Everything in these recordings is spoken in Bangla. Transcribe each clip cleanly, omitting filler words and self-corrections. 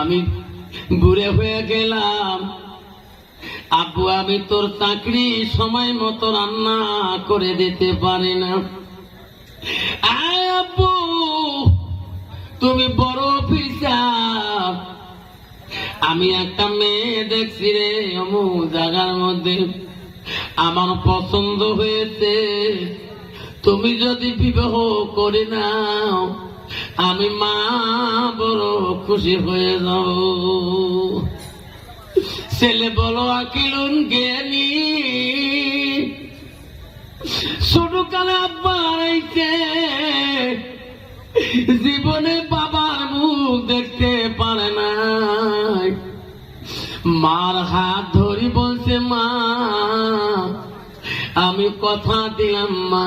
আমি বুড়ে হয়ে গেলাম, আব্বু আমি তোর চাকরি সময় মতো রান্না করে দিতে পারি না। আয় আব্বু, তুমি বড় অফিসার, আমি একটা মেয়ে দেখছি রে অমুক জায়গার মধ্যে, আমার পছন্দ হয়েছে, তুমি যদি বিবাহ করে নাও আমি মা বড় খুশি হয়ে যাব। ছেলে বলো আকিলুন জ্ঞানী, ছোটকালে আব্বা হারাইছে, জীবনে বাবার মুখ দেখতে পারে নাই। মার হাত ধরি বলছে মা আমি কথা দিলাম মা,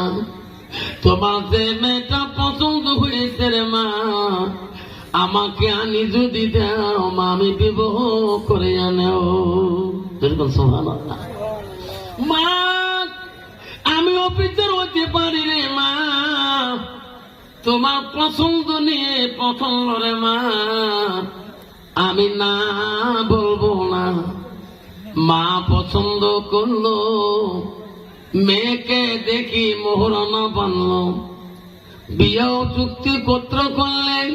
তোমার যে মেয়েটা পছন্দ হয়েছে রে মা, আমাকে আনি যদি দাও মা আমি বিবাহ করে আনেও। সুবহানাল্লাহ। মা আমি অফিসার হতে পারি রে মা, তোমার পছন্দ নিয়ে পছন্দ রে মা, আমি না বলবো না। মা পছন্দ করলো, মেয়েকে দেখি মোহরানা বানলো, বিয়েও চুক্তি পত্র করলেন,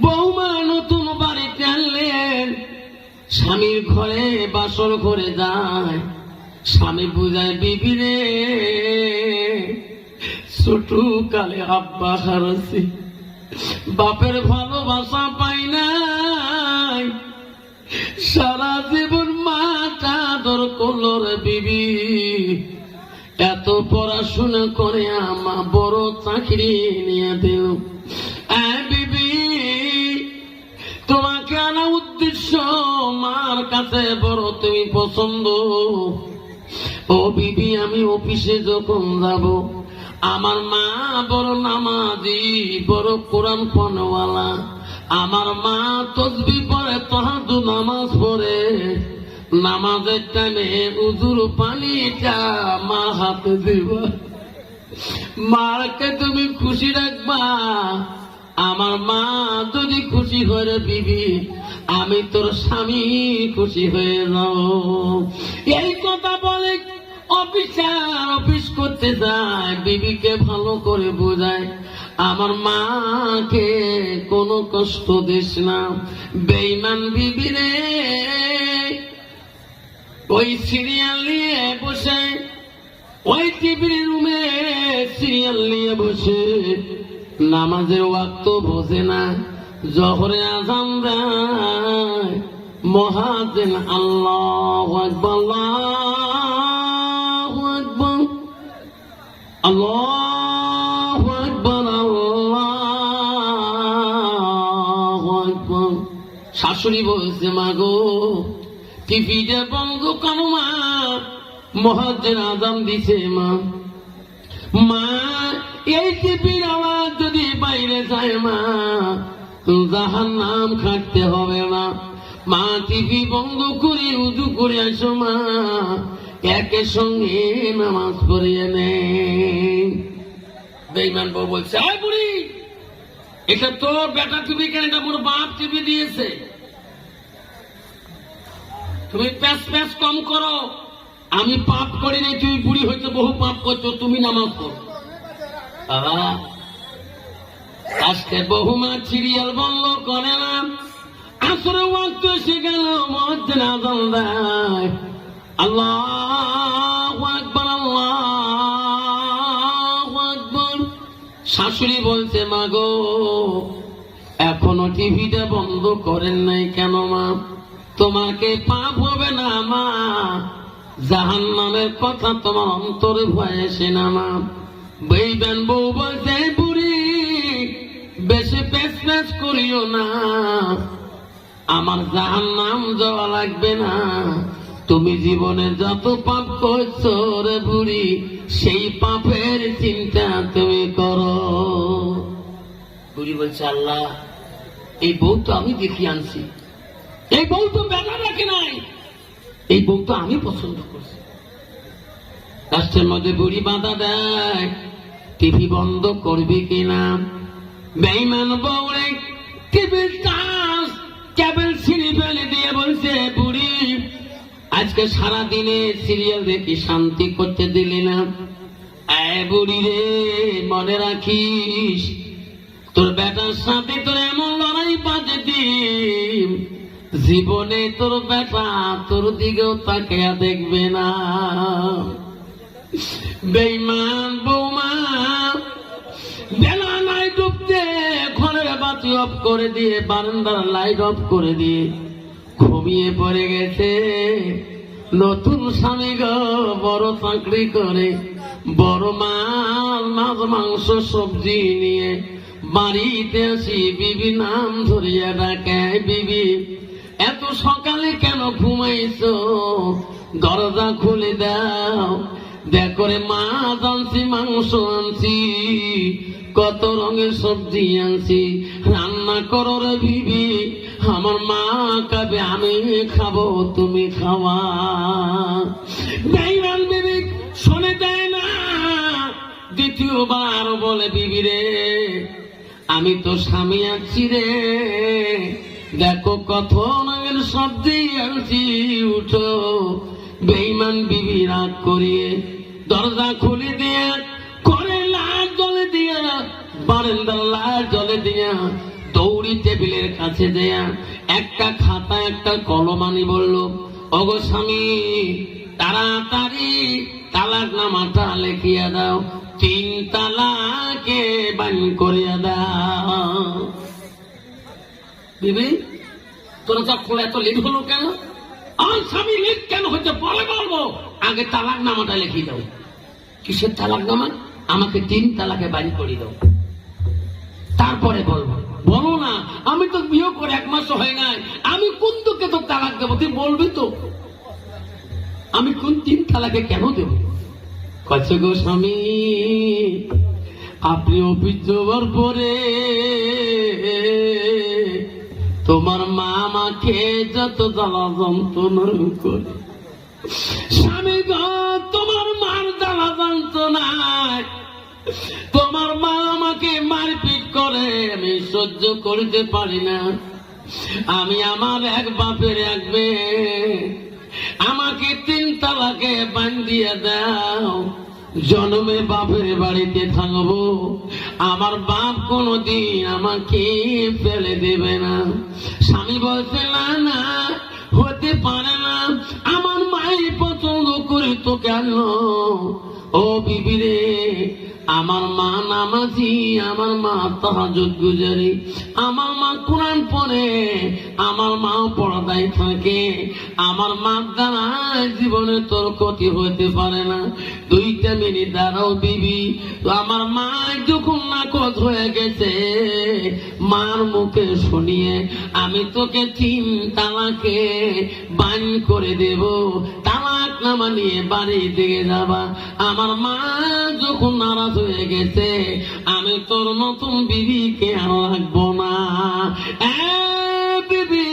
বৌমা নতুন বাড়িতে আনলেন। স্বামীর ঘরে বাসর ঘরে যায়, স্বামী বুঝায় বিবি রে ছোট কালে আব্বা হারাছি, বাপের ভালোবাসা পাই নাই, সারা জীবন মাটা আদর করলো রে বিবি, এত পড়াশোনা করে আমা বড় চাকরি নিয়ে দিল। বিবি তোমাকে আনা উদ্দেশ্য মার কাছে বড় তুমি পছন্দ। ও বিবি আমি অফিসে যখন যাব, আমার মা বড় নামাজি, বড় কোরআন পড়নেওয়ালা, আমার মা তসবিহ পড়ে, তাহাজ্জুদ নামাজ পড়ে, নামাজের টাইমে উজুর পানিটা মা হাতে দিবা, মাকে তুমি খুশি রাখবা। আমার মা যদি খুশি হয় রে বিবি, আমি তোর স্বামী খুশি হয়ে যাও। এই কথা বলে অফিসার অফিস করতে যায়, বিবিকে ভালো করে বোঝায় আমার মাকে কোনো কষ্ট দিস না। বেঈমান বিবি রে ওই সিরিয়াল নিয়ে বসে, ওই টিভির রুমে সিরিয়াল নিয়ে বসে, নামাজের ওয়াক্ত বোঝে না, জোহরে আযান দেয়, মুয়াজ্জিন আল্লাহু আকবার আল্লাহু আকবার আল্লাহু আকবার আল্লাহু আকবার। শাশুড়ি বলছে মা গো টিভিটা বন্ধ করো মা, মুয়াজ্জিন আযান দিছে মা। মা এই টিভির আওয়াজ যদি বাইরে যায় মা, জাহান্নাম খাটতে হবে না। মা টিভি বন্ধ করে উযু করে আসো মা, একের সঙ্গে নামাজ পড়িয়ে নে। বেঈমান বউ বলছে আয় বুড়ি, এটা তোর বেটা টিভি কেন, এটা মোর বাপ টিভি দিয়েছে, তুমি প্যাস প্যাস কম করো, আমি পাপ করি নাই, তুমি বুড়ি হইতে বহু পাপ করছো, তুমি নামাজ পড়ো। আজকে বহুমা সিরিয়াল বন্ধ করে না, আসরে ওয়াক্ত এসে গেল, মুয়াজ্জিন আযান দেয়, আল্লাহু আকবার আল্লাহু আকবার। শাশুড়ি বলছে মা গো এখনো টিভিটা বন্ধ করেন নাই কেন মা, তোমাকে পাপ হবে না মা, জাহান্নামের কথা তোমার অন্তরে ভয় আসে না মা। বেঈমান বউ বলছে বুড়ি বেশি পেশ পেশ করিও না, আমার জাহান্নাম যাওয়া লাগবে না, তুমি জীবনে যত পাপ করছো রে বুড়ি, সেই পাপের চিন্তা তুমি করো। বুড়ি বলছে আল্লাহ এই বউ তো আমি দেখি আনছি, এই বউ তো বেলা রাখে নাই, এই বউ তো আমি পছন্দ করছি। রাষ্ট্রের মধ্যে বুড়ি বাধা দেয়, টিভি বন্ধ করবি কিনা। বেঈমান বউ টিভির কাজ কেবল আজকে সারা দিনে সিরিয়াল দেখি, শান্তি করতে দিলি না। বুড়ি রে, মনে রাখিস তোর বেটার সাথে তোর এমন লড়াই বাজে, জীবনে তোর বেটা তোর দিকেও তাকিয়া দেখবে না। বেঈমান বৌমা, বেলা নাই ডুবতে ঘরের বাতি অফ করে দিয়ে, বারান্দার লাইট অফ করে দিয়ে ঘুমিয়ে পড়ে গেছে। নতুন স্বামী গো, বড় চাকরি করে, বড় মাল মাছ মাংস সবজি নিয়ে বাড়িতে আসি, বিবি নাম ধরিয়া ডাকে, বিবি এত সকালে কেন ঘুমাইছো, দরজা খুলে দাও। দেখো রে, মাছ আনছি, মাংস আনছি, কত রঙের সবজি আনছি, রান্না করো রে বিবি। আমার মা কাবে, আমি খাবো তুমি খাওয়া। বেঈমান বিবি শুনে দেয় না, দ্বিতীয়বার বলে, বিবি রে আমি তো স্বামী আছি রে, দেখো কত রঙের সবজি আনছি, উঠো। বেঈমান বিবি রাগ করিয়ে দরজা খুলে দিয়ে, করে লাইট জ্বলে দিয়া, বারান্দার লাইট জ্বলে দিয়া, দৌড়ি টেবিলের কাছে দেয়া একটা খাতা একটা কলম আনি বলল, ওগো স্বামী, তাড়াতাড়ি তালাক নামাটা লেখিয়া দাও, 3 তালাকে বান করিয়া দাও। বিবি, তোর যখন এত লেট হলো কেন? আর স্বামী লেট কেন হচ্ছে পরে বলবো, আগে তালাক নামাটা লিখিয়ে দাও। কিসের তালাক নামা? আমাকে 3 তালাকে বান করে দাও, তারপরে বলবো। বলো না, আমি তো বিয়ে করে 1 মাস হয় নাই, আমি কোন তোকে তো তালাক দেবো, তুই বলবি তো। আমি কোন 3 তালাকে কেন দেব? কচ্ছে গো স্বামী, আপনি অফিস যাওয়ার পরে তোমার মা আমাকে যত জ্বালা যন্ত্রণা করে, স্বামী গো তোমার মার জ্বালা যন্ত্রণায় তোমার মা আমাকে মারপিট করে, আমি সহ্য করতে পারি না। আমি আমার এক বাপের এক মেয়ে, আমাকে 3 তালাকে বান্ধিয়ে দাও, জন্মে বাপের বাড়িতে থাকবো, আমার বাপ কোনদিন আমাকে ফেলে দেবে না। স্বামী বলছে, না না, হতে পারে না, আমার মায়ের পছন্দ করে তো কেন। ও বিবি রে, আমার মা নামাজি, আমার মা তাহাজ্জুদ গুজারি, আমার মা কোরআন পড়ে, আমার মাও পর্দায় থাকে, আমার মা দ্বারা জীবনে তোর ক্ষতি হতে পারে না। 2টা মিনিট দাঁড়াও বিবি, তো আমার মা যখন নাকচ হয়ে গেছে, মার মুখে শুনিয়ে আমি তোকে 3 তালাকে বান করে দেব, তালাক নামা নিয়ে বাড়ি দিকে যাবা। আমার মা যখন নারাজ হয়ে গেছে, আমি তোর নতুন বিবিকে আর রাখবো না। বিবি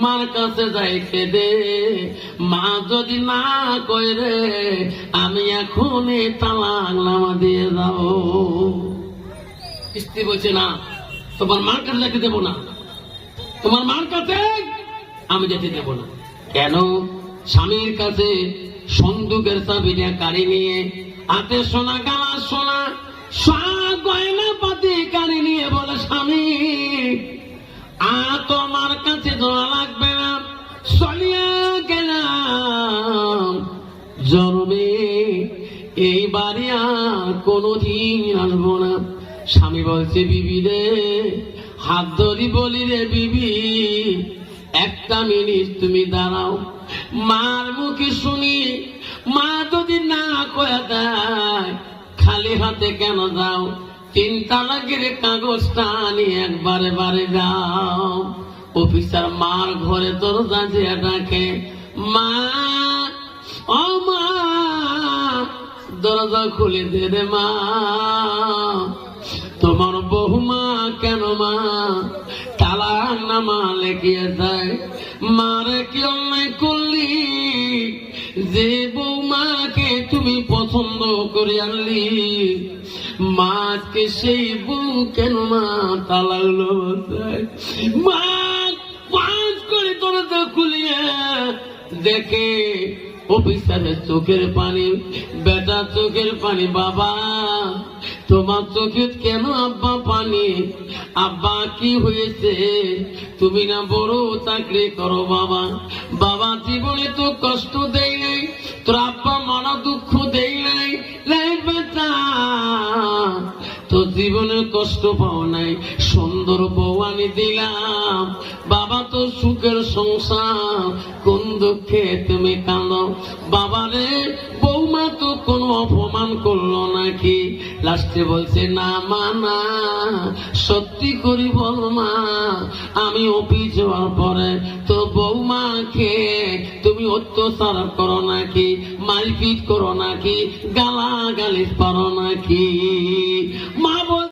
মার কাছে যাই খেদে, মা যদি না কয় রে, আমি এখন তালাক নামা দিয়ে যাবো। স্ত্রী বলছে, না, তোমার মার কাছে যেতে দেবো না, তোমার মার কাছে আমি যেতে দেবো না। কেন? স্বামীর কাছে সন্দুকের চাবিটা কাড়ি নিয়ে, হাতে সোনা, গালা সোনা, সব গয়না পাতি কাড়ি নিয়ে বলে, স্বামী তোমার কাছে দেওয়া লাগবে না, চলিয়া গেলাম জন্মে, এই বাড়ি আর কোনদিন আসবো না। স্বামী বলছে, বিবি রে, হাত ধরি বলি রে বিবি, 1টা মিনিট তুমি দাঁড়াও। মার মুখে শুনি, মা যদি না কয়ে দেয়, খালি হাতে কেন যাও, 3 তালাকের কাগজটা নিয়ে একবারে বারে যাও। অফিসার মার ঘরে দরজা দিয়ে ডাকে, মা, ও মা, দরজা খুলে দে রে মা, তোমার বহুমা কেন মা তালাক নামা লেখিয়ে যায়। মারে কি অন্যায় করলি, যে বৌমাকে তুমি পছন্দ করে আনলি, মাকে সেই বউ কেন মা তালাক মা পাঁচ করে দরজা খুলিয়ে দেখে অফিসারের চোখের পানি, বেটা চোখের পানি। বাবা তোমার চোখে কেন আব্বা পানি? আব্বা কি হয়েছে? তুমি না বড় চাকরি করো বাবা। বাবা জীবনে তো কষ্ট দেই নাই, তোর আব্বা মারা দুঃখ দেই নাই। বেটা তো জীবনে কষ্ট পাও নাই, সুন্দর বউ আনি দিলাম। বাবা তো সুখের সংসার, কোন দুঃখে তুমি কাঁদো? বাবারে বৌমা তো কোনো অপমান করলো নাকি? লাস্টে বলছে না মা না, সত্যি করি বল মা, আমি অফিস যাওয়ার পরে তো বৌমাকে তুমি অত্যাচার করো নাকি, মারপিট করো নাকি, গালাগালি পারো নাকি? মা